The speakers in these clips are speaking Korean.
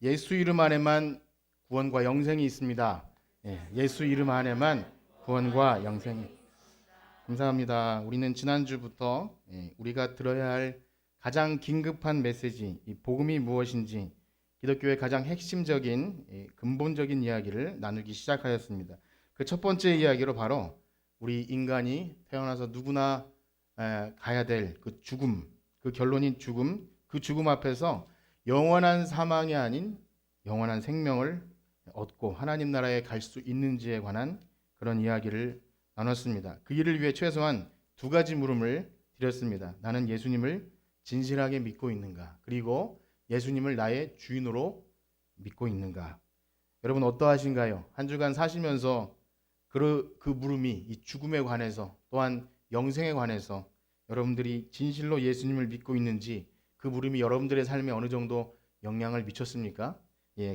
예수 이름 안에만 구원과 영생이 있습니다. 예수 이름 안에만 구원과 영생이. 감사합니다. 우리는 지난주부터 우리가 들어야 할 가장 긴급한 메시지, 이 복음이 무엇인지 기독교의 가장 핵심적인 근본적인 이야기를 나누기 시작하였습니다. 그 첫 번째 이야기로 바로 우리 인간이 태어나서 누구나 가야 될 그 죽음, 그 결론인 죽음, 그 죽음 앞에서 영원한 사망이 아닌 영원한 생명을 얻고 하나님 나라에 갈 수 있는지에 관한 그런 이야기를 나눴습니다. 그 일을 위해 최소한 두 가지 물음을 드렸습니다. 나는 예수님을 진실하게 믿고 있는가? 그리고 예수님을 나의 주인으로 믿고 있는가? 여러분 어떠하신가요? 한 주간 사시면서 그 물음이 이 죽음에 관해서 또한 영생에 관해서 여러분들이 진실로 예수님을 믿고 있는지 그 물음이 여러분들의 삶에 어느 정도 영향을 미쳤습니까?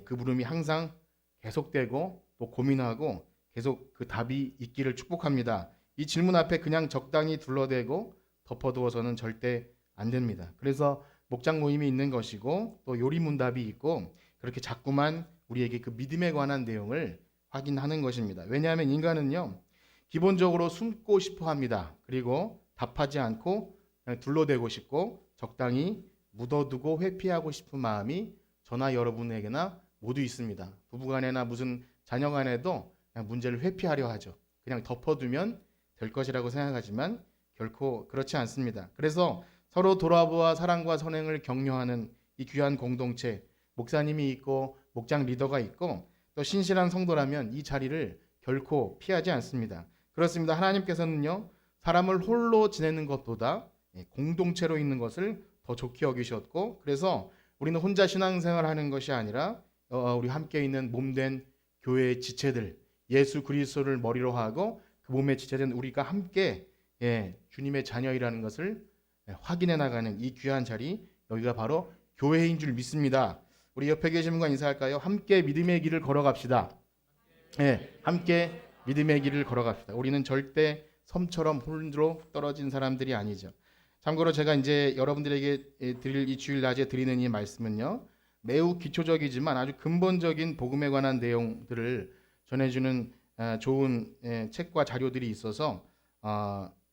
그 물음이 항상 계속되고 또 고민하고 계속 그 답이 있기를 축복합니다. 이 질문 앞에 그냥 적당히 둘러대고 덮어두어서는 절대 안 됩니다. 그래서 목장 모임이 있는 것이고 또 요리 문답이 있고 그렇게 자꾸만 우리에게 그 믿음에 관한 내용을 확인하는 것입니다. 왜냐하면 인간은요 기본적으로 숨고 싶어 합니다. 그리고 답하지 않고 그냥 둘러대고 싶고 적당히 묻어두고 회피하고 싶은 마음이 저나 여러분에게나 모두 있습니다. 부부간에나 무슨 자녀간에도 그냥 문제를 회피하려 하죠. 그냥 덮어두면 될 것이라고 생각하지만 결코 그렇지 않습니다. 그래서 서로 돌아보아 사랑과 선행을 격려하는 이 귀한 공동체, 목사님이 있고 목장 리더가 있고 또 신실한 성도라면 이 자리를 결코 피하지 않습니다. 그렇습니다. 하나님께서는요 사람을 홀로 지내는 것보다 공동체로 있는 것을 더 좋게 여기셨고 그래서 우리는 혼자 신앙생활 하는 것이 아니라 우리 함께 있는 몸된 교회의 지체들 예수 그리스도를 머리로 하고 그 몸의 지체된 우리가 함께 주님의 자녀이라는 것을 확인해 나가는 이 귀한 자리 여기가 바로 교회인 줄 믿습니다. 우리 옆에 계신 분과 인사할까요? 함께 믿음의 길을 걸어갑시다. 함께 믿음의 길을 걸어갑시다. 우리는 절대 섬처럼 홀로 떨어진 사람들이 아니죠. 참고로 제가 이제 여러분들에게 드릴 이 주일 낮에 드리는 이 말씀은요 매우 기초적이지만 아주 근본적인 복음에 관한 내용들을 전해주는 좋은 책과 자료들이 있어서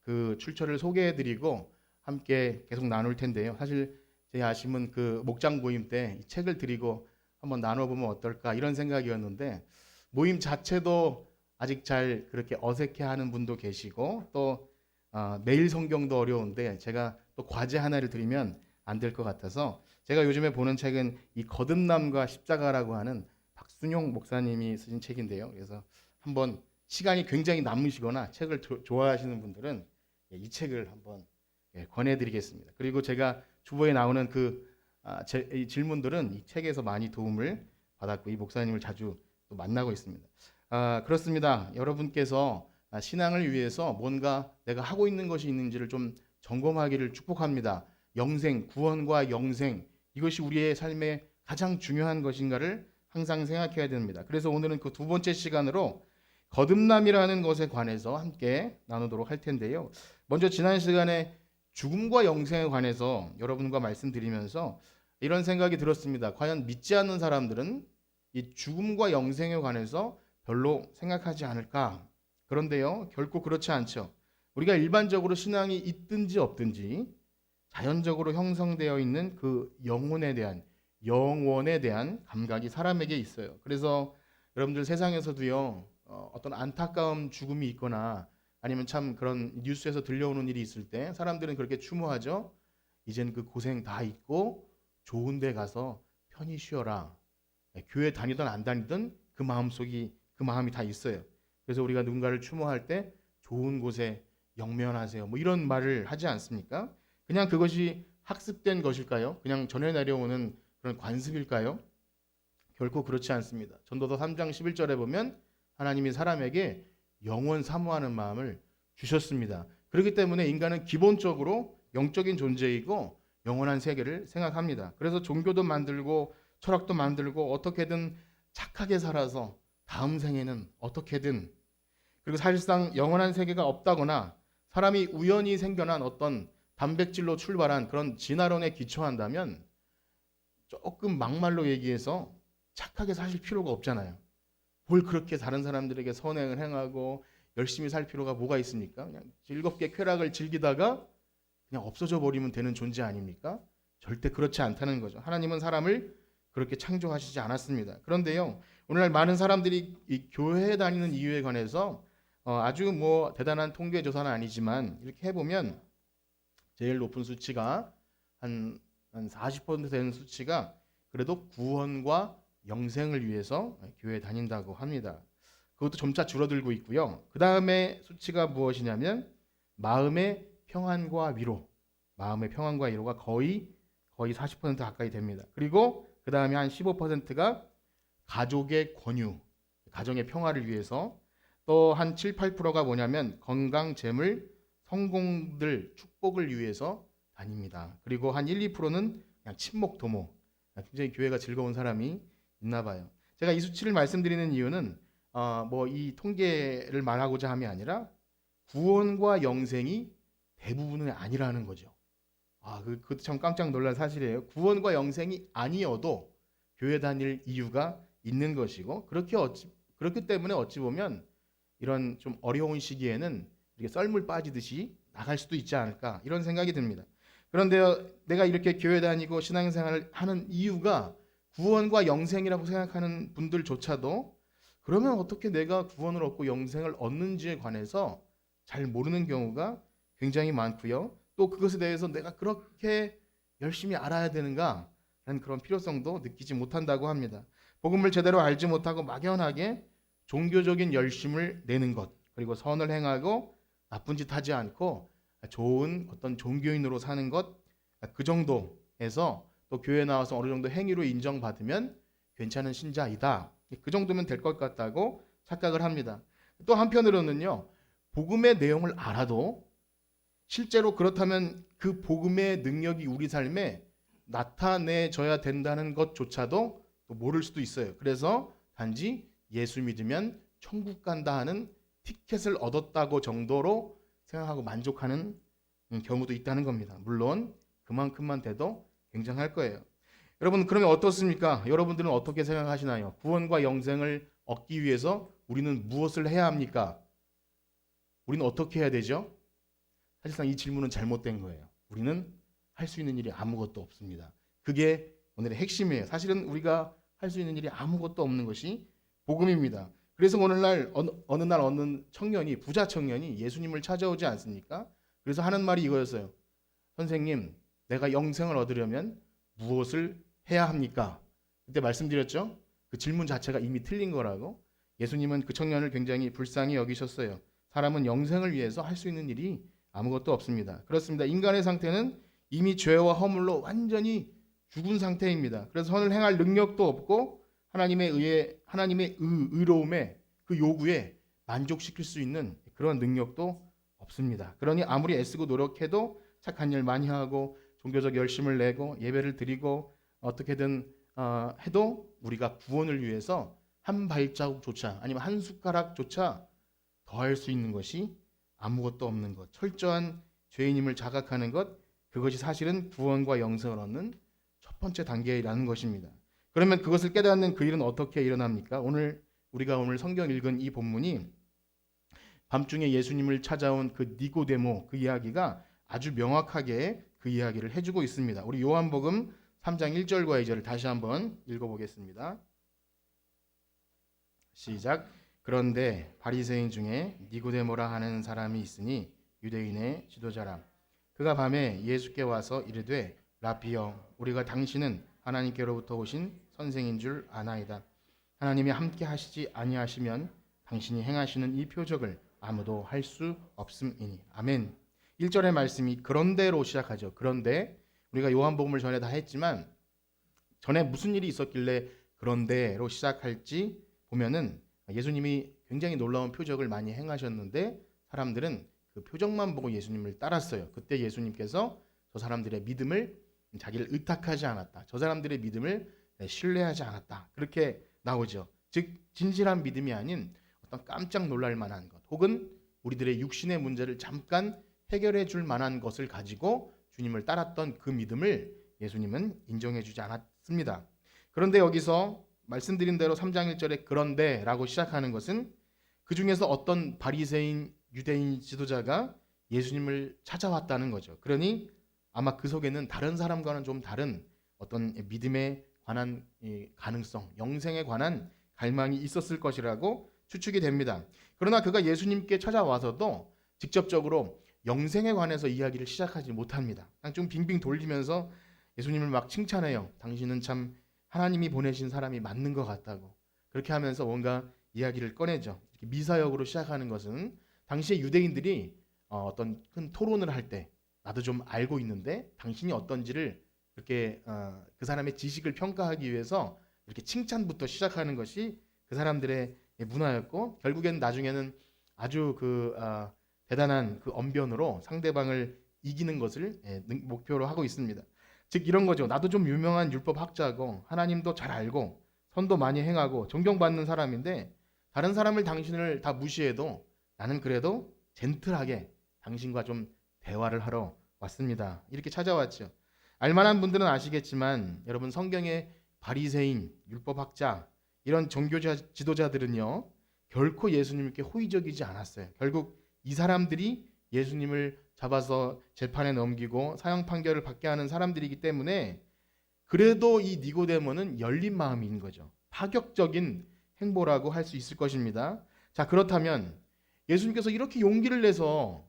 그 출처를 소개해드리고 함께 계속 나눌 텐데요. 사실 제 야심은 그 목장 모임 때 이 책을 드리고 한번 나눠보면 어떨까 이런 생각이었는데 모임 자체도 아직 잘 그렇게 어색해하는 분도 계시고 또 매일 성경도 어려운데 제가 또 과제 하나를 드리면 안 될 것 같아서 제가 요즘에 보는 책은 이 거듭남과 십자가라고 하는 박순용 목사님이 쓰신 책인데요. 그래서 한번 시간이 굉장히 남으시거나 책을 좋아하시는 분들은 이 책을 한번 권해드리겠습니다. 그리고 제가 주보에 나오는 이 질문들은 이 책에서 많이 도움을 받았고 이 목사님을 자주 또 만나고 있습니다. 그렇습니다. 여러분께서 신앙을 위해서 뭔가 내가 하고 있는 것이 있는지를 좀 점검하기를 축복합니다. 영생, 구원과 영생 이것이 우리의 삶에 가장 중요한 것인가를 항상 생각해야 됩니다. 그래서 오늘은 그 두 번째 시간으로 거듭남이라는 것에 관해서 함께 나누도록 할 텐데요. 먼저 지난 시간에 죽음과 영생에 관해서 여러분과 말씀드리면서 이런 생각이 들었습니다. 과연 믿지 않는 사람들은 이 죽음과 영생에 관해서 별로 생각하지 않을까? 그런데요, 결코 그렇지 않죠. 우리가 일반적으로 신앙이 있든지 없든지 자연적으로 형성되어 있는 그 영원에 대한 감각이 사람에게 있어요. 그래서 여러분들 세상에서도요, 어떤 안타까운 죽음이 있거나 아니면 참 그런 뉴스에서 들려오는 일이 있을 때 사람들은 그렇게 추모하죠. 이젠 그 고생 다 잊고 좋은 데 가서 편히 쉬어라. 교회 다니든 안 다니든 그 마음이 다 있어요. 그래서 우리가 누군가를 추모할 때 좋은 곳에 영면하세요. 뭐 이런 말을 하지 않습니까? 그냥 그것이 학습된 것일까요? 그냥 전해 내려오는 그런 관습일까요? 결코 그렇지 않습니다. 전도서 3장 11절에 보면 하나님이 사람에게 영원 사모하는 마음을 주셨습니다. 그렇기 때문에 인간은 기본적으로 영적인 존재이고 영원한 세계를 생각합니다. 그래서 종교도 만들고 철학도 만들고 어떻게든 착하게 살아서 다음 생에는 어떻게든 그리고 사실상 영원한 세계가 없다거나 사람이 우연히 생겨난 어떤 단백질로 출발한 그런 진화론에 기초한다면 조금 막말로 얘기해서 착하게 사실 필요가 없잖아요. 뭘 그렇게 다른 사람들에게 선행을 행하고 열심히 살 필요가 뭐가 있습니까? 그냥 즐겁게 쾌락을 즐기다가 그냥 없어져 버리면 되는 존재 아닙니까? 절대 그렇지 않다는 거죠. 하나님은 사람을 그렇게 창조하시지 않았습니다. 그런데요, 오늘날 많은 사람들이 이 교회에 다니는 이유에 관해서 아주 뭐 대단한 통계 조사는 아니지만 이렇게 해보면 제일 높은 수치가 한 40% 되는 수치가 그래도 구원과 영생을 위해서 교회에 다닌다고 합니다. 그것도 점차 줄어들고 있고요. 그 다음에 수치가 무엇이냐면 마음의 평안과 위로, 마음의 평안과 위로가 거의 40% 가까이 됩니다. 그리고 그 다음에 한 15%가 가족의 권유, 가정의 평화를 위해서, 또 한 7, 8%가 뭐냐면 건강, 재물, 성공들, 축복을 위해서 다닙니다. 그리고 한 1, 2%는 그냥 친목, 도모, 굉장히 교회가 즐거운 사람이 있나 봐요. 제가 이 수치를 말씀드리는 이유는 뭐 이 통계를 말하고자 함이 아니라 구원과 영생이 대부분은 아니라는 거죠. 그것도 참 깜짝 놀란 사실이에요. 구원과 영생이 아니어도 교회 다닐 이유가 있는 것이고, 그렇기 때문에 어찌 보면 이런 좀 어려운 시기에는 이렇게 썰물 빠지듯이 나갈 수도 있지 않을까, 이런 생각이 듭니다. 그런데 내가 이렇게 교회 다니고 신앙생활을 하는 이유가 구원과 영생이라고 생각하는 분들조차도 그러면 어떻게 내가 구원을 얻고 영생을 얻는지에 관해서 잘 모르는 경우가 굉장히 많고요. 또 그것에 대해서 내가 그렇게 열심히 알아야 되는가 라는 그런 필요성도 느끼지 못한다고 합니다. 복음을 제대로 알지 못하고 막연하게 종교적인 열심을 내는 것, 그리고 선을 행하고 나쁜 짓 하지 않고 좋은 어떤 종교인으로 사는 것, 그 정도에서 또 교회 나와서 어느 정도 행위로 인정받으면 괜찮은 신자이다, 그 정도면 될 것 같다고 착각을 합니다. 또 한편으로는요, 복음의 내용을 알아도 실제로 그렇다면 그 복음의 능력이 우리 삶에 나타내져야 된다는 것조차도 또 모를 수도 있어요. 그래서 단지 예수 믿으면 천국 간다 하는 티켓을 얻었다고 정도로 생각하고 만족하는 경우도 있다는 겁니다. 물론 그만큼만 돼도 굉장할 거예요. 여러분, 그러면 어떻습니까? 여러분들은 어떻게 생각하시나요? 구원과 영생을 얻기 위해서 우리는 무엇을 해야 합니까? 우리는 어떻게 해야 되죠? 사실상 이 질문은 잘못된 거예요. 우리는 할 수 있는 일이 아무것도 없습니다. 그게 오늘의 핵심이에요. 사실은 우리가 할 수 있는 일이 아무것도 없는 것이 복음입니다. 그래서 오늘날 어느 날 어느 청년이, 부자 청년이 예수님을 찾아오지 않습니까? 그래서 하는 말이 이거였어요. 선생님, 내가 영생을 얻으려면 무엇을 해야 합니까? 그때 말씀드렸죠? 그 질문 자체가 이미 틀린 거라고. 예수님은 그 청년을 굉장히 불쌍히 여기셨어요. 사람은 영생을 위해서 할 수 있는 일이 아무것도 없습니다. 그렇습니다. 인간의 상태는 이미 죄와 허물로 완전히 죽은 상태입니다. 그래서 선을 행할 능력도 없고 하나님의 의로움에, 그 요구에 만족시킬 수 있는 그런 능력도 없습니다. 그러니 아무리 애쓰고 노력해도 착한 일 많이 하고 종교적 열심을 내고 예배를 드리고 어떻게든 해도 우리가 구원을 위해서 한 발자국조차, 아니면 한 숟가락조차 더할 수 있는 것이 아무것도 없는 것, 철저한 죄인임을 자각하는 것, 그것이 사실은 구원과 영생을 얻는 첫 번째 단계라는 것입니다. 그러면 그것을 깨닫는 그 일은 어떻게 일어납니까? 우리가 오늘 성경 읽은 이 본문이 밤중에 예수님을 찾아온 그 니고데모, 그 이야기가 아주 명확하게 그 이야기를 해주고 있습니다. 우리 요한복음 3장 1절과 2절을 다시 한번 읽어보겠습니다. 시작. 그런데 바리새인 중에 니고데모라 하는 사람이 있으니 유대인의 지도자라. 그가 밤에 예수께 와서 이르되 라피여, 우리가 당신은 하나님께로부터 오신 선생인 줄 아나이다. 하나님이 함께 하시지 아니하시면 당신이 행하시는 이 표적을 아무도 할 수 없음이니. 아멘. 1절의 말씀이 그런데로 시작하죠. 그런데 우리가 요한복음을 전에 다 했지만 전에 무슨 일이 있었길래 그런데로 시작할지 보면은 예수님이 굉장히 놀라운 표적을 많이 행하셨는데 사람들은 그 표적만 보고 예수님을 따랐어요. 그때 예수님께서 저 사람들의 믿음을, 자기를 의탁하지 않았다, 저 사람들의 믿음을 신뢰하지 않았다, 그렇게 나오죠. 즉 진실한 믿음이 아닌 어떤 깜짝 놀랄 만한 것, 혹은 우리들의 육신의 문제를 잠깐 해결해 줄 만한 것을 가지고 주님을 따랐던 그 믿음을 예수님은 인정해 주지 씁니다. 그런데 여기서 말씀드린 대로 3장 1절에 그런데라고 시작하는 것은 그 중에서 어떤 바리새인 유대인 지도자가 예수님을 찾아왔다는 거죠. 그러니 아마 그 속에는 다른 사람과는 좀 다른 어떤 믿음에 관한 가능성, 영생에 관한 갈망이 있었을 것이라고 추측이 됩니다. 그러나 그가 예수님께 찾아와서도 직접적으로 영생에 관해서 이야기를 시작하지 못합니다. 그냥 좀 빙빙 돌리면서 예수님을 막 칭찬해요. 당신은 참 하나님이 보내신 사람이 맞는 것 같다고. 그렇게 하면서 뭔가 이야기를 꺼내죠. 이렇게 미사역으로 시작하는 것은 당시에 유대인들이 어떤 큰 토론을 할 때 나도 좀 알고 있는데 당신이 어떤지를 이렇게 그 사람의 지식을 평가하기 위해서 이렇게 칭찬부터 시작하는 것이 그 사람들의 문화였고, 결국엔 나중에는 아주 대단한 그 언변으로 상대방을 이기는 것을 목표로 하고 있습니다. 즉 이런 거죠. 나도 좀 유명한 율법 학자고 하나님도 잘 알고 선도 많이 행하고 존경받는 사람인데 다른 사람을 당신을 다 무시해도 나는 그래도 젠틀하게 당신과 좀 대화를 하러 왔습니다. 이렇게 찾아왔죠. 알만한 분들은 아시겠지만 여러분, 성경의 바리새인, 율법학자 이런 종교 지도자들은요 결코 예수님께 호의적이지 않았어요. 결국 이 사람들이 예수님을 잡아서 재판에 넘기고 사형 판결을 받게 하는 사람들이기 때문에 그래도 이 니고데모는 열린 마음인 거죠. 파격적인 행보라고 할 수 있을 것입니다. 자, 그렇다면 예수님께서 이렇게 용기를 내서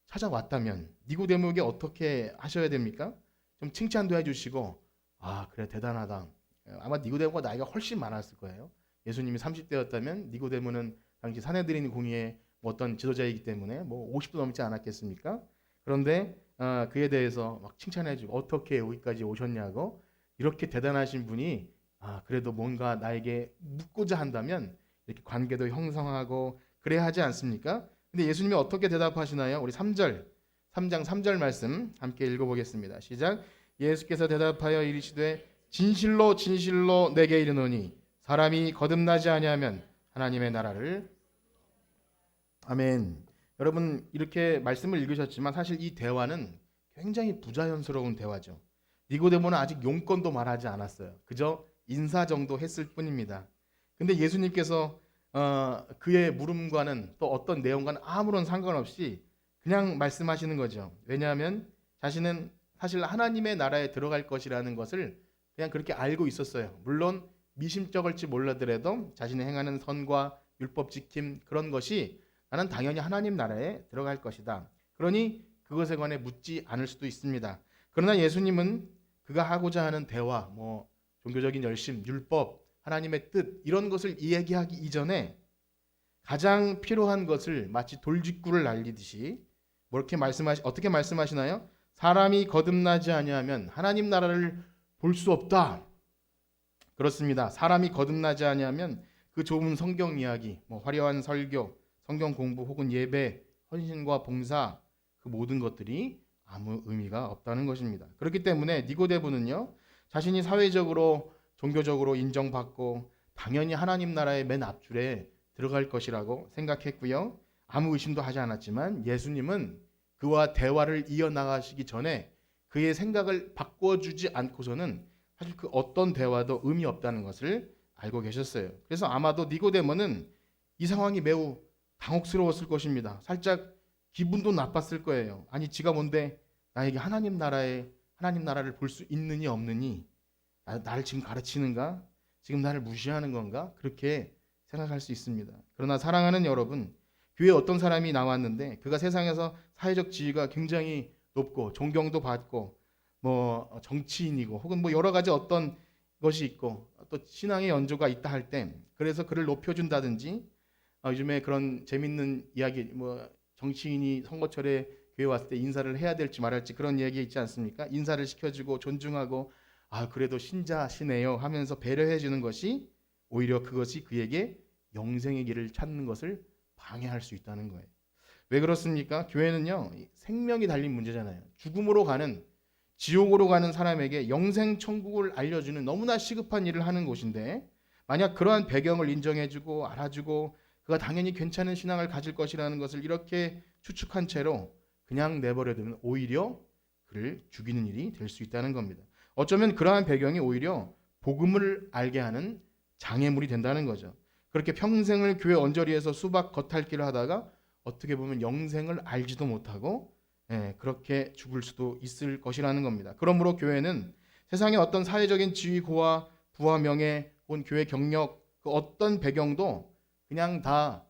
찾아왔다면 니고데모에게 어떻게 하셔야 됩니까? 좀 칭찬도 해주시고, 아 그래 대단하다. 아마 니고데모가 나이가 훨씬 많았을 거예요. 예수님이 30대였다면 니고데모는 당시 산헤드린 공의의 어떤 지도자이기 때문에 뭐 50도 넘지 않았겠습니까? 그런데 그에 대해서 막 칭찬해주고 어떻게 여기까지 오셨냐고, 이렇게 대단하신 분이 그래도 뭔가 나에게 묻고자 한다면 이렇게 관계도 형성하고 그래야 하지 않습니까? 근데 예수님이 어떻게 대답하시나요? 우리 3장 3절 말씀 함께 읽어보겠습니다. 시작. 예수께서 대답하여 이르시되 진실로 진실로 내게 이르노니 사람이 거듭나지 아니하면 하나님의 나라를. 아멘. 여러분, 이렇게 말씀을 읽으셨지만 사실 이 대화는 굉장히 부자연스러운 대화죠. 니고데모는 아직 용건도 말하지 않았어요. 그저 인사 정도 했을 뿐입니다. 근데 예수님께서 그의 물음과는 또 어떤 내용과는 아무런 상관없이 그냥 말씀하시는 거죠. 왜냐하면 자신은 사실 하나님의 나라에 들어갈 것이라는 것을 그냥 그렇게 알고 있었어요. 물론 미심쩍을지 몰라더라도 자신이 행하는 선과 율법 지킴 그런 것이 나는 당연히 하나님 나라에 들어갈 것이다. 그러니 그것에 관해 묻지 않을 수도 있습니다. 그러나 예수님은 그가 하고자 하는 대화, 뭐 종교적인 열심, 율법, 하나님의 뜻 이런 것을 이야기하기 이전에 가장 필요한 것을 마치 돌직구를 날리듯이 어떻게 말씀하시나요? 사람이 거듭나지 아니하면 하나님 나라를 볼 수 없다. 그렇습니다. 사람이 거듭나지 아니하면 그 좋은 성경 이야기, 뭐 화려한 설교, 성경 공부 혹은 예배, 헌신과 봉사 그 모든 것들이 아무 의미가 없다는 것입니다. 그렇기 때문에 니고데모는요 자신이 사회적으로 종교적으로 인정받고 당연히 하나님 나라의 맨 앞줄에 들어갈 것이라고 생각했고요. 아무 의심도 하지 않았지만 예수님은 그와 대화를 이어나가시기 전에 그의 생각을 바꿔주지 않고서는 사실 그 어떤 대화도 의미 없다는 것을 알고 계셨어요. 그래서 아마도 니고데모는 이 상황이 매우 당혹스러웠을 것입니다. 살짝 기분도 나빴을 거예요. 아니 지가 뭔데 나에게 하나님 나라를 볼 수 있느니 없느니 나를 지금 가르치는가? 지금 나를 무시하는 건가? 그렇게 생각할 수 있습니다. 그러나 사랑하는 여러분, 교회에 어떤 사람이 나왔는데 그가 세상에서 사회적 지위가 굉장히 높고 존경도 받고 뭐 정치인이고 혹은 뭐 여러 가지 어떤 것이 있고 또 신앙의 연조가 있다 할 때 그래서 그를 높여준다든지 요즘에 그런 재밌는 이야기 뭐 정치인이 선거철에 교회 왔을 때 인사를 해야 될지 말할지 그런 이야기 있지 않습니까? 인사를 시켜주고 존중하고 그래도 신자시네요 하면서 배려해 주는 것이 오히려 그것이 그에게 영생의 길을 찾는 것을 방해할 수 있다는 거예요. 왜 그렇습니까? 교회는요 생명이 달린 문제잖아요. 죽음으로 가는 지옥으로 가는 사람에게 영생 천국을 알려주는 너무나 시급한 일을 하는 곳인데 만약 그러한 배경을 인정해주고 알아주고 그가 당연히 괜찮은 신앙을 가질 것이라는 것을 이렇게 추측한 채로 그냥 내버려두면 오히려 그를 죽이는 일이 될 수 있다는 겁니다. 어쩌면 그러한 배경이 오히려 복음을 알게 하는 장애물이 된다는 거죠. 그렇게 평생을 교회 언저리에서 수박 겉핥기를 하다가 어떻게 보면 영생을 알지도 못하고 그렇게 죽을 수도 있을 것이라는 겁니다. 그러므로 교회는 세상의 어떤 사회적인 지위고와 부와 명예, 혹은 교회 경력, 그 어떤 배경도 그냥 다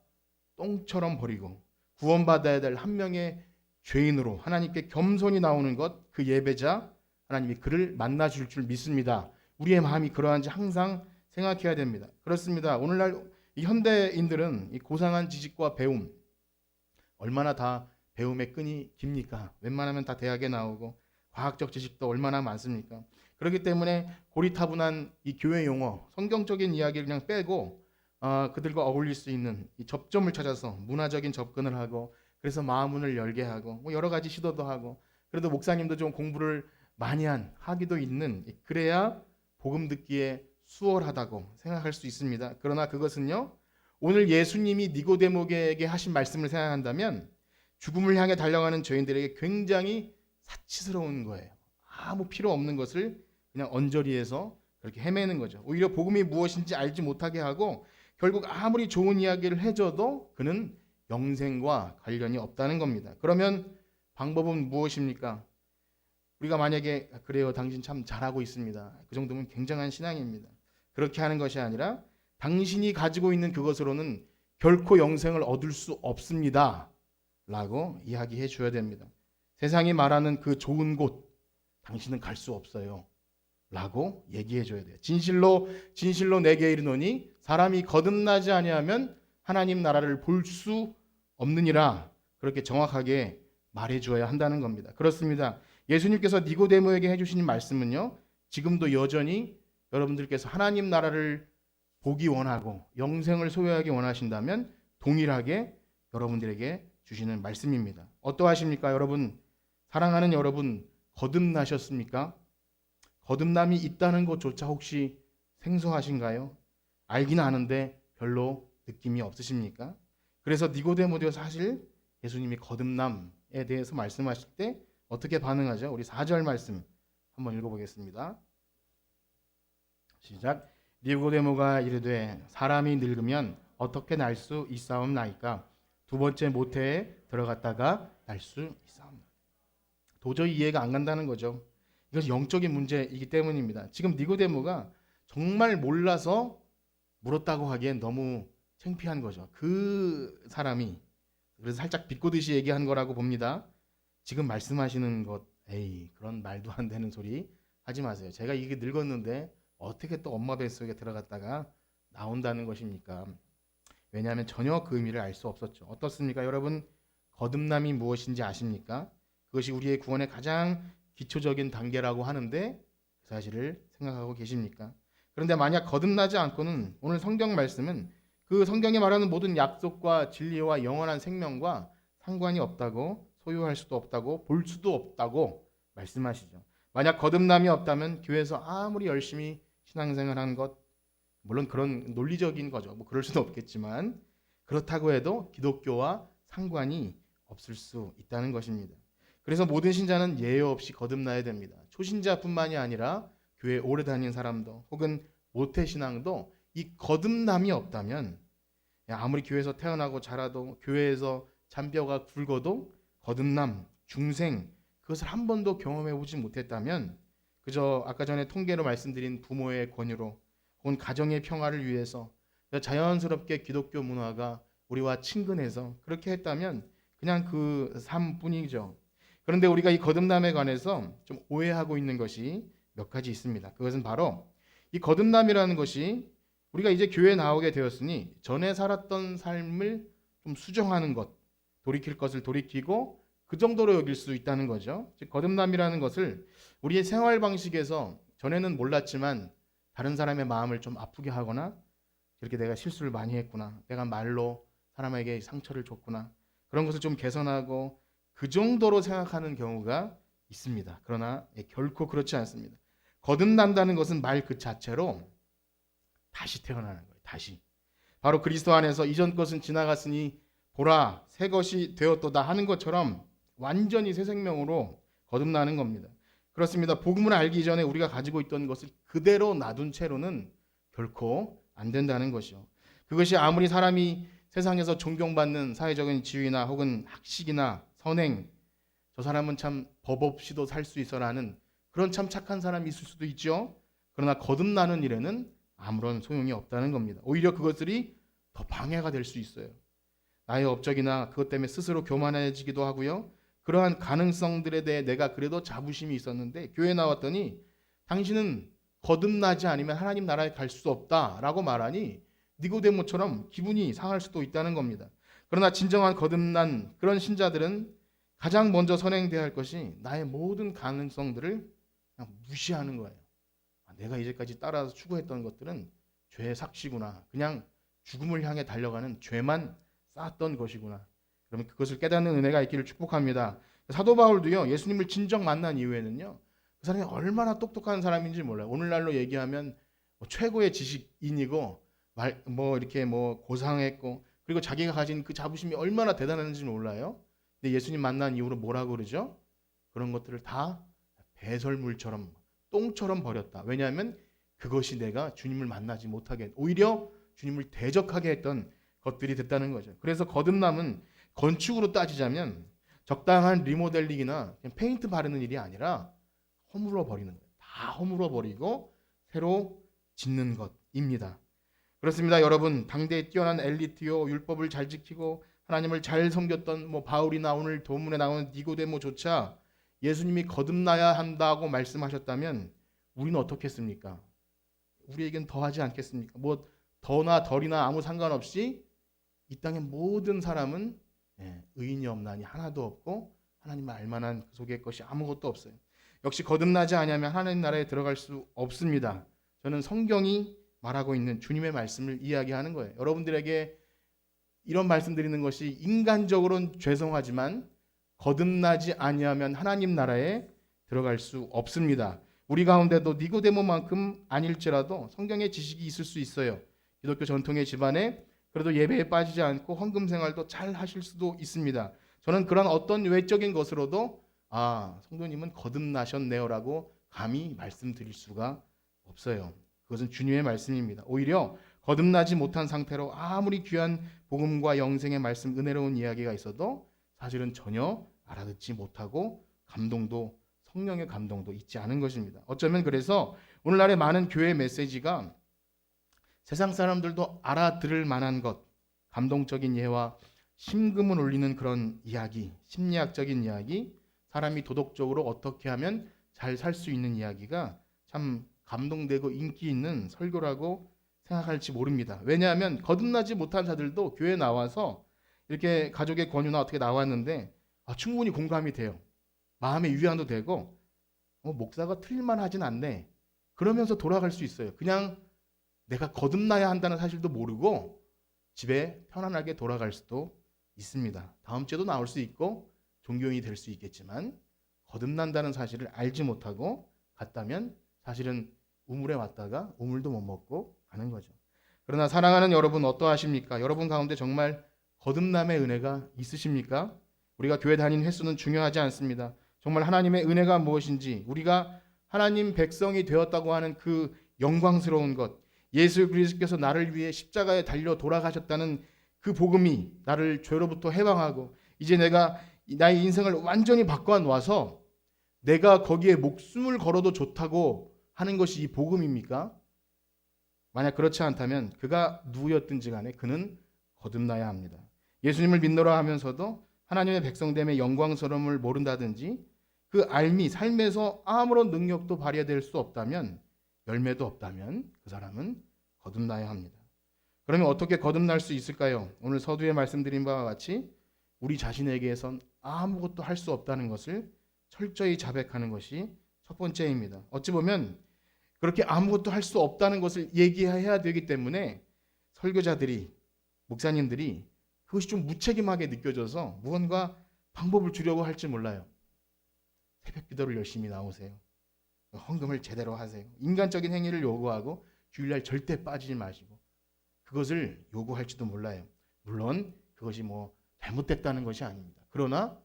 똥처럼 버리고 구원받아야 될 한 명의 죄인으로 하나님께 겸손히 나오는 것, 그 예배자 하나님이 그를 만나 줄 줄 믿습니다. 우리의 마음이 그러한지 항상 생각해야 됩니다. 그렇습니다. 오늘날 이 현대인들은 이 고상한 지식과 배움, 얼마나 다 배움의 끈이 깁니까? 웬만하면 다 대학에 나오고 과학적 지식도 얼마나 많습니까? 그렇기 때문에 고리타분한 이 교회 용어, 성경적인 이야기를 그냥 빼고 그들과 어울릴 수 있는 이 접점을 찾아서 문화적인 접근을 하고, 그래서 마음문을 열게 하고 뭐 여러 가지 시도도 하고, 그래도 목사님도 좀 공부를 많이 한 학위도 있는, 그래야 복음 듣기에 수월하다고 생각할 수 있습니다. 그러나 그것은요, 오늘 예수님이 니고데모에게 하신 말씀을 생각한다면 죽음을 향해 달려가는 죄인들에게 굉장히 사치스러운 거예요. 아무 필요 없는 것을 그냥 언저리에서 그렇게 헤매는 거죠. 오히려 복음이 무엇인지 알지 못하게 하고, 결국 아무리 좋은 이야기를 해줘도 그는 영생과 관련이 없다는 겁니다. 그러면 방법은 무엇입니까? 우리가 만약에 그래요, 당신 참 잘하고 있습니다, 그 정도면 굉장한 신앙입니다. 그렇게 하는 것이 아니라 당신이 가지고 있는 그것으로는 결코 영생을 얻을 수 없습니다 라고 이야기해 줘야 됩니다. 세상이 말하는 그 좋은 곳 당신은 갈 수 없어요 라고 얘기해 줘야 돼요. 진실로 진실로 내게 이르노니 사람이 거듭나지 아니하면 하나님 나라를 볼 수 없느니라, 그렇게 정확하게 말해 주어야 한다는 겁니다. 그렇습니다. 예수님께서 니고데모에게 해주신 말씀은요, 지금도 여전히 여러분들께서 하나님 나라를 보기 원하고 영생을 소유하기 원하신다면 동일하게 여러분들에게 주시는 말씀입니다. 어떠하십니까? 여러분, 사랑하는 여러분, 거듭나셨습니까? 거듭남이 있다는 것조차 혹시 생소하신가요? 알긴 아는데 별로 느낌이 없으십니까? 그래서 니고데모도 사실 예수님이 거듭남에 대해서 말씀하실 때 어떻게 반응하죠? 우리 4절 말씀 한번 읽어보겠습니다. 시작. 니고데모가 이르되 사람이 늙으면 어떻게 날 수 있사옵나이까? 두 번째 모태에 들어갔다가 날 수 있사옵나이까? 도저히 이해가 안 간다는 거죠. 이것이 영적인 문제이기 때문입니다. 지금 니고데모가 정말 몰라서 물었다고 하기엔 너무 창피한 거죠. 그 사람이 그래서 살짝 비꼬듯이 얘기한 거라고 봅니다. 지금 말씀하시는 것, 에이, 그런 말도 안 되는 소리 하지 마세요. 제가 이게 늙었는데 어떻게 또 엄마 뱃속에 들어갔다가 나온다는 것입니까? 왜냐하면 전혀 그 의미를 알 수 없었죠. 어떻습니까? 여러분, 거듭남이 무엇인지 아십니까? 그것이 우리의 구원의 가장 기초적인 단계라고 하는데 그 사실을 생각하고 계십니까? 그런데 만약 거듭나지 않고는 오늘 성경 말씀은 그 성경이 말하는 모든 약속과 진리와 영원한 생명과 상관이 없다고, 소유할 수도 없다고, 볼 수도 없다고 말씀하시죠. 만약 거듭남이 없다면 교회에서 아무리 열심히 신앙생활하는 것, 물론 그런 논리적인 거죠. 뭐 그럴 수는 없겠지만 그렇다고 해도 기독교와 상관이 없을 수 있다는 것입니다. 그래서 모든 신자는 예외 없이 거듭나야 됩니다. 초신자뿐만이 아니라 교회 오래 다닌 사람도 혹은 모태신앙도 이 거듭남이 없다면, 아무리 교회에서 태어나고 자라도 교회에서 잔뼈가 굵어도 거듭남, 중생, 그것을 한 번도 경험해 보지 못했다면 그저 아까 전에 통계로 말씀드린 부모의 권유로 혹은 가정의 평화를 위해서 자연스럽게 기독교 문화가 우리와 친근해서 그렇게 했다면 그냥 그 삶뿐이죠. 그런데 우리가 이 거듭남에 관해서 좀 오해하고 있는 것이 몇 가지 있습니다. 그것은 바로 이 거듭남이라는 것이 우리가 이제 교회에 나오게 되었으니 전에 살았던 삶을 좀 수정하는 것, 돌이킬 것을 돌이키고 그 정도로 여길 수 있다는 거죠. 즉 거듭남이라는 것을 우리의 생활 방식에서 전에는 몰랐지만 다른 사람의 마음을 좀 아프게 하거나, 이렇게 내가 실수를 많이 했구나, 내가 말로 사람에게 상처를 줬구나, 그런 것을 좀 개선하고 그 정도로 생각하는 경우가 있습니다. 그러나 결코 그렇지 않습니다. 거듭난다는 것은 말 그 자체로 다시 태어나는 거예요. 다시. 바로 그리스도 안에서 이전 것은 지나갔으니 보라 새 것이 되었도다 하는 것처럼 완전히 새 생명으로 거듭나는 겁니다. 그렇습니다. 복음을 알기 전에 우리가 가지고 있던 것을 그대로 놔둔 채로는 결코 안 된다는 것이요. 그것이 아무리 사람이 세상에서 존경받는 사회적인 지위나 혹은 학식이나 선행, 저 사람은 참 법 없이도 살 수 있어라는 그런 참 착한 사람이 있을 수도 있죠. 그러나 거듭나는 일에는 아무런 소용이 없다는 겁니다. 오히려 그것들이 더 방해가 될 수 있어요. 나의 업적이나 그것 때문에 스스로 교만해지기도 하고요. 그러한 가능성들에 대해 내가 그래도 자부심이 있었는데 교회 나왔더니 당신은 거듭나지 않으면 하나님 나라에 갈 수 없다라고 말하니 니고데모처럼 기분이 상할 수도 있다는 겁니다. 그러나 진정한 거듭난 그런 신자들은 가장 먼저 선행돼야 할 것이 나의 모든 가능성들을 그냥 무시하는 거예요. 내가 이제까지 따라서 추구했던 것들은 죄의 삭시구나. 그냥 죽음을 향해 달려가는 죄만 쌓았던 것이구나. 그러면 그것을 깨닫는 은혜가 있기를 축복합니다. 사도 바울도요, 예수님을 진정 만난 이후에는요, 그 사람이 얼마나 똑똑한 사람인지 몰라요. 오늘날로 얘기하면 최고의 지식인이고, 이렇게 고상했고, 그리고 자기가 가진 그 자부심이 얼마나 대단한지 몰라요. 근데 예수님 만난 이후로 뭐라고 그러죠? 그런 것들을 다 배설물처럼, 똥처럼 버렸다. 왜냐하면 그것이 내가 주님을 만나지 못하게, 오히려 주님을 대적하게 했던 것들이 됐다는 거죠. 그래서 거듭남은 건축으로 따지자면 적당한 리모델링이나 그냥 페인트 바르는 일이 아니라 허물어 버리는 거예요. 다 허물어 버리고 새로 짓는 것입니다. 그렇습니다. 여러분, 당대에 뛰어난 엘리트요, 율법을 잘 지키고 하나님을 잘 섬겼던 바울이나 오늘 본문에 나오는 니고데모조차 예수님이 거듭나야 한다고 말씀하셨다면 우리는 어떻겠습니까? 우리에겐 더하지 않겠습니까? 더나 덜이나 아무 상관없이 이 땅의 모든 사람은 의인이 없나니 하나도 없고 하나님을 알만한 그 속에 것이 아무것도 없어요. 역시 거듭나지 않으면 하나님 나라에 들어갈 수 없습니다. 저는 성경이 말하고 있는 주님의 말씀을 이야기하는 거예요. 여러분들에게 이런 말씀 드리는 것이 인간적으로는 죄송하지만 거듭나지 아니하면 하나님 나라에 들어갈 수 없습니다. 우리 가운데도 니고데모만큼 아닐지라도 성경의 지식이 있을 수 있어요. 기독교 전통의 집안에 그래도 예배에 빠지지 않고 헌금 생활도 잘 하실 수도 있습니다. 저는 그런 어떤 외적인 것으로도 성도님은 거듭나셨네요라고 감히 말씀드릴 수가 없어요. 그것은 주님의 말씀입니다. 오히려 거듭나지 못한 상태로 아무리 귀한 복음과 영생의 말씀, 은혜로운 이야기가 있어도 사실은 전혀 알아듣지 못하고 성령의 감동도 있지 않은 것입니다. 어쩌면 그래서 오늘날의 많은 교회 메시지가 세상 사람들도 알아들을 만한 것, 감동적인 예와 심금을 울리는 그런 이야기, 심리학적인 이야기, 사람이 도덕적으로 어떻게 하면 잘 살 수 있는 이야기가 참 감동되고 인기 있는 설교라고 생각할지 모릅니다. 왜냐하면 거듭나지 못한 자들도 교회에 나와서 이렇게 가족의 권유나 어떻게 나왔는데 충분히 공감이 돼요. 마음의 위안도 되고 목사가 틀릴만 하진 않네. 그러면서 돌아갈 수 있어요. 그냥 내가 거듭나야 한다는 사실도 모르고 집에 편안하게 돌아갈 수도 있습니다. 다음 주에도 나올 수 있고 종교인이 될 수 있겠지만 거듭난다는 사실을 알지 못하고 갔다면 사실은 우물에 왔다가 우물도 못 먹고 가는 거죠. 그러나 사랑하는 여러분 어떠하십니까? 여러분 가운데 정말 거듭남의 은혜가 있으십니까? 우리가 교회 다니는 횟수는 중요하지 않습니다. 정말 하나님의 은혜가 무엇인지, 우리가 하나님 백성이 되었다고 하는 그 영광스러운 것, 예수 그리스도께서 나를 위해 십자가에 달려 돌아가셨다는 그 복음이 나를 죄로부터 해방하고 이제 내가 나의 인생을 완전히 바꿔놓아서 내가 거기에 목숨을 걸어도 좋다고 하는 것이 이 복음입니까? 만약 그렇지 않다면 그가 누구였든지 간에 그는 거듭나야 합니다. 예수님을 믿노라 하면서도 하나님의 백성됨의 영광스러움을 모른다든지 그 삶이 삶에서 아무런 능력도 발휘될 수 없다면, 열매도 없다면 그 사람은 거듭나야 합니다. 그러면 어떻게 거듭날 수 있을까요? 오늘 서두에 말씀드린 바와 같이 우리 자신에게선 아무것도 할 수 없다는 것을 철저히 자백하는 것이 첫 번째입니다. 어찌 보면 그렇게 아무것도 할 수 없다는 것을 얘기해야 되기 때문에 설교자들이, 목사님들이 그것이 좀 무책임하게 느껴져서 무언가 방법을 주려고 할지 몰라요. 새벽 기도를 열심히 나오세요. 헌금을 제대로 하세요. 인간적인 행위를 요구하고 주일날 절대 빠지지 마시고 그것을 요구할지도 몰라요. 물론 그것이 잘못됐다는 것이 아닙니다. 그러나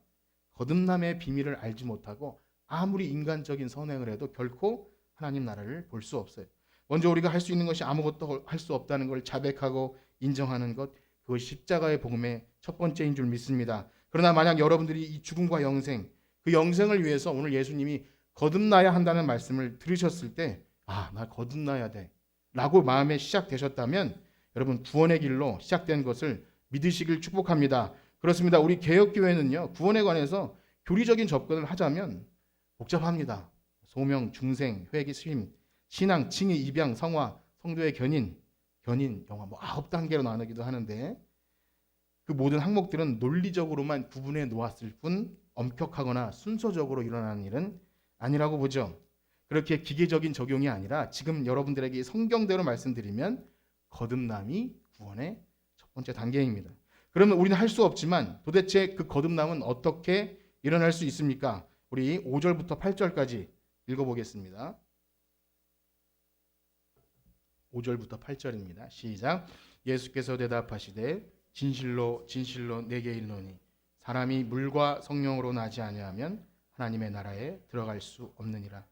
거듭남의 비밀을 알지 못하고 아무리 인간적인 선행을 해도 결코 하나님 나라를 볼 수 없어요. 먼저 우리가 할 수 있는 것이 아무것도 할 수 없다는 걸 자백하고 인정하는 것, 그것이 십자가의 복음의 첫 번째인 줄 믿습니다. 그러나 만약 여러분들이 이 죽음과 영생, 그 영생을 위해서 오늘 예수님이 거듭나야 한다는 말씀을 들으셨을 때, 나 거듭나야 돼 라고 마음에 시작되셨다면 여러분 구원의 길로 시작된 것을 믿으시길 축복합니다. 그렇습니다. 우리 개혁교회는요, 구원에 관해서 교리적인 접근을 하자면 복잡합니다. 소명, 중생, 회개, 수임, 신앙, 칭의, 입양, 성화, 성도의 견인, 영화 9단계로 나누기도 하는데 그 모든 항목들은 논리적으로만 구분해 놓았을 뿐 엄격하거나 순서적으로 일어나는 일은 아니라고 보죠. 그렇게 기계적인 적용이 아니라 지금 여러분들에게 성경대로 말씀드리면 거듭남이 구원의 첫 번째 단계입니다. 그러면 우리는 할 수 없지만 도대체 그 거듭남은 어떻게 일어날 수 있습니까? 우리 5절부터 8절까지 읽어보겠습니다. 5절부터 8절입니다. 시작. 예수께서 대답하시되 진실로 진실로 내게 이르노니 사람이 물과 성령으로 나지 아니하면 하나님의 나라에 들어갈 수 없느니라.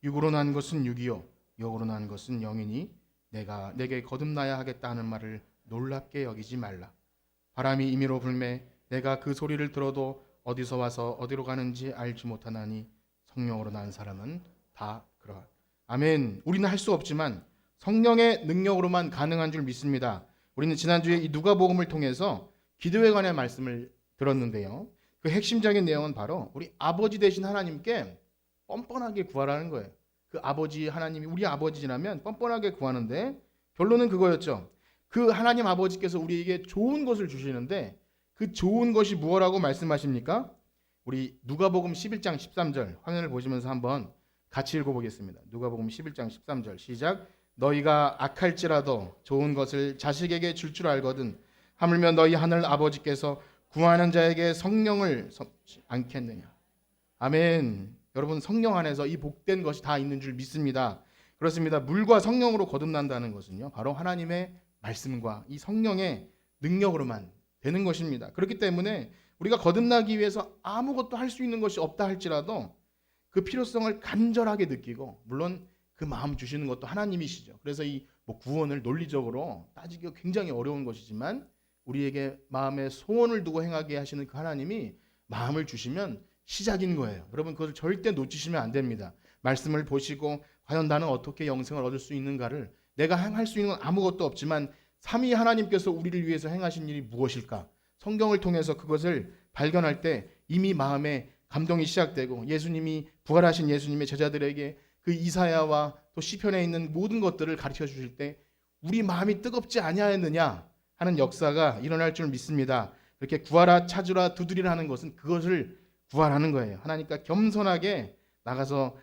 육으로 난 것은 육이요 영으로 난 것은 영이니 내가 내게 거듭나야 하겠다 하는 말을 놀랍게 여기지 말라. 바람이 임의로 불매 내가 그 소리를 들어도 어디서 와서 어디로 가는지 알지 못하나니 성령으로 난 사람은 다 그러하. 아멘. 우리는 할 수 없지만 성령의 능력으로만 가능한 줄 믿습니다. 우리는 지난주에 이 누가복음을 통해서 기도에 관한 말씀을 들었는데요. 그 핵심적인 내용은 바로 우리 아버지 되신 하나님께 뻔뻔하게 구하라는 거예요. 그 아버지 하나님이 우리 아버지라면 뻔뻔하게 구하는데 결론은 그거였죠. 그 하나님 아버지께서 우리에게 좋은 것을 주시는데 그 좋은 것이 무엇이라고 말씀하십니까? 우리 누가복음 11장 13절 화면을 보시면서 한번 같이 읽어보겠습니다. 누가복음 11장 13절 시작. 너희가 악할지라도 좋은 것을 자식에게 줄 알거든 하물며 너희 하늘 아버지께서 구하는 자에게 성령을 섭지 않겠느냐. 아멘. 여러분 성령 안에서 이 복된 것이 다 있는 줄 믿습니다. 그렇습니다. 물과 성령으로 거듭난다는 것은요 바로 하나님의 말씀과 이 성령의 능력으로만 되는 것입니다. 그렇기 때문에 우리가 거듭나기 위해서 아무것도 할 수 있는 것이 없다 할지라도 그 필요성을 간절하게 느끼고 물론 그 마음 주시는 것도 하나님이시죠. 그래서 이 구원을 논리적으로 따지기가 굉장히 어려운 것이지만 우리에게 마음에 소원을 두고 행하게 하시는 그 하나님이 마음을 주시면 시작인 거예요. 여러분 그것을 절대 놓치시면 안 됩니다. 말씀을 보시고 과연 나는 어떻게 영생을 얻을 수 있는가를 내가 할 수 있는 건 아무것도 없지만 삼위 하나님께서 우리를 위해서 행하신 일이 무엇일까? 성경을 통해서 그것을 발견할 때 이미 마음에 감동이 시작되고 예수님이 부활하신 예수님의 제자들에게 그 이사야와 또 시편에 있는 모든 것들을 가르쳐 주실 때 우리 마음이 뜨겁지 아니하였느냐 하는 역사가 일어날 줄 믿습니다. 이렇게 구하라 찾으라 두드리라 하는 것은 그것을 구하라는 거예요. 하나님과 겸손하게 나가서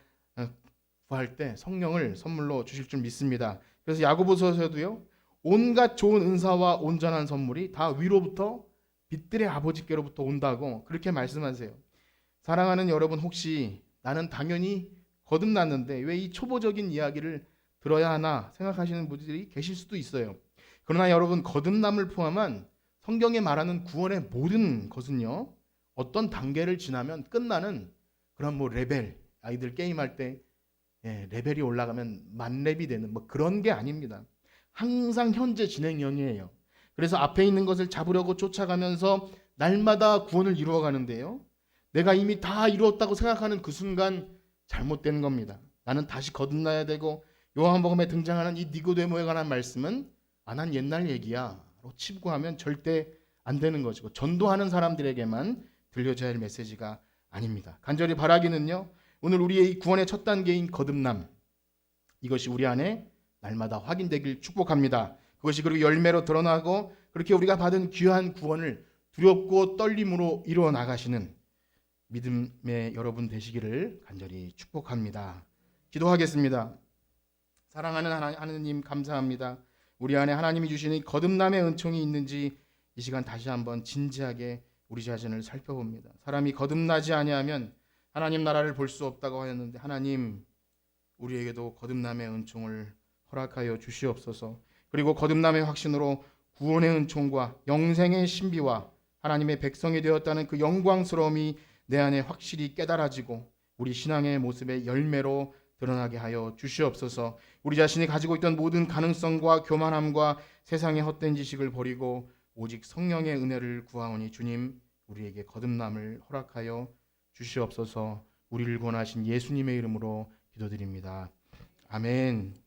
구할 때 성령을 선물로 주실 줄 믿습니다. 그래서 야고보서에서도요 온갖 좋은 은사와 온전한 선물이 다 위로부터 빛들의 아버지께로부터 온다고 그렇게 말씀하세요. 사랑하는 여러분 혹시 나는 당연히 거듭났는데 왜 이 초보적인 이야기를 들어야 하나 생각하시는 분들이 계실 수도 있어요. 그러나 여러분 거듭남을 포함한 성경에 말하는 구원의 모든 것은요 어떤 단계를 지나면 끝나는 그런 레벨 아이들 게임할 때 레벨이 올라가면 만렙이 되는 그런 게 아닙니다. 항상 현재 진행형이에요. 그래서 앞에 있는 것을 잡으려고 쫓아가면서 날마다 구원을 이루어가는데요. 내가 이미 다 이루었다고 생각하는 그 순간 잘못된 겁니다. 나는 다시 거듭나야 되고 요한복음에 등장하는 이 니고데모에 관한 말씀은 난 옛날 얘기야 라고 치부하면 절대 안 되는 것이고 전도하는 사람들에게만 들려줘야 할 메시지가 아닙니다. 간절히 바라기는요. 오늘 우리의 이 구원의 첫 단계인 거듭남 이것이 우리 안에 날마다 확인되길 축복합니다. 그것이 그리고 열매로 드러나고 그렇게 우리가 받은 귀한 구원을 두렵고 떨림으로 이루어 나가시는 믿음의 여러분 되시기를 간절히 축복합니다. 기도하겠습니다. 사랑하는 하나님 감사합니다. 우리 안에 하나님이 주시는 거듭남의 은총이 있는지 이 시간 다시 한번 진지하게 우리 자신을 살펴봅니다. 사람이 거듭나지 아니하면 하나님 나라를 볼 수 없다고 하였는데 하나님 우리에게도 거듭남의 은총을 허락하여 주시옵소서. 그리고 거듭남의 확신으로 구원의 은총과 영생의 신비와 하나님의 백성이 되었다는 그 영광스러움이 내 안에 확실히 깨달아지고 우리 신앙의 모습의 열매로 드러나게 하여 주시옵소서. 우리 자신이 가지고 있던 모든 가능성과 교만함과 세상의 헛된 지식을 버리고 오직 성령의 은혜를 구하오니 주님 우리에게 거듭남을 허락하여 주시옵소서. 우리를 구원하신 예수님의 이름으로 기도드립니다. 아멘.